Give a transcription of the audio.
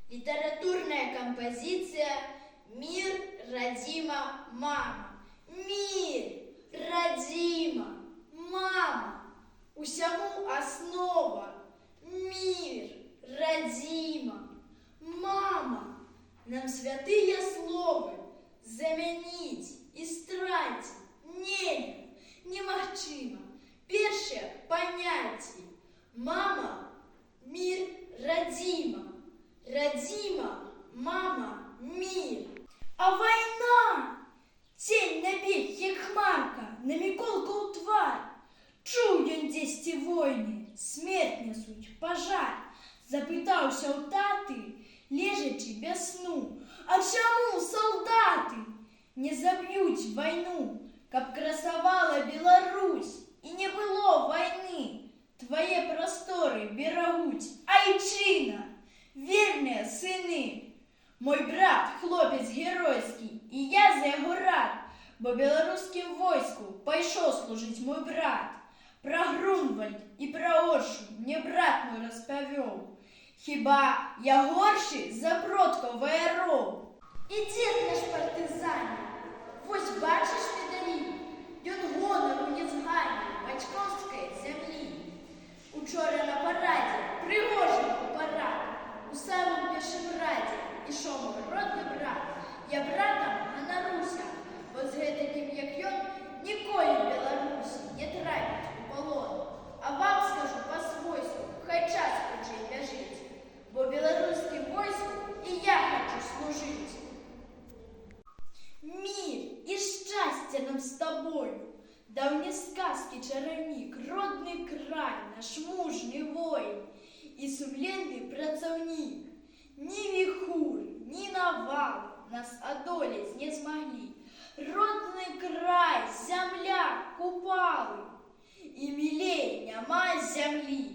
Литературная композиция «Мир, родима, мама». Мир, родима, мама, усяму основа. Мир, родима, мама. Нам святые словы замяніць і страціць немагчыма. Першае паняцце. Мама, мир, родима. Родима, мама, мир. А война! Тень набег, як хмарка, на Миколка у тварь. Чуў ён дзесьці войны, смерть нясуць, пажар. Запытаўся ў таты, лежачы без сну. А чаму салдаты не заб'юць вайну, каб красавала Беларусь і не было вайны? Твае прасторы берагуць айчына, верныя сыны. Мой брат, хлопец геройскі, і я за яго рад, бо беларускім войску пайшоў служыць мой брат. Пра Грунвальд і пра Оршу мне брат мой распавёў. Хіба я горшы за продкаў ваяроў? І дзед наш партызане, вось бачыш медалі, ён гонару не зганіў бацькоўскай зямлі. Учора на парадзе, прыгожанку парад, у самым першым радзе ішоў мой родны брат. Я братам ганаруся, бо з гэтакім, як ён, ніколі в Беларусі не трапіць у палон. А вам скажу па-свойску, хай час хутчэй бяжыць, бо беларускім войску і я хачу служыць. Мир і шчасце нам з табою, даўні сказкі чараўнік, родны край, наш мужны воін і сумленны працаўнік. Ні віхур, ні навал нас адолець не змаглі. Родны край, зямля, купалы, і мілей няма зямлі.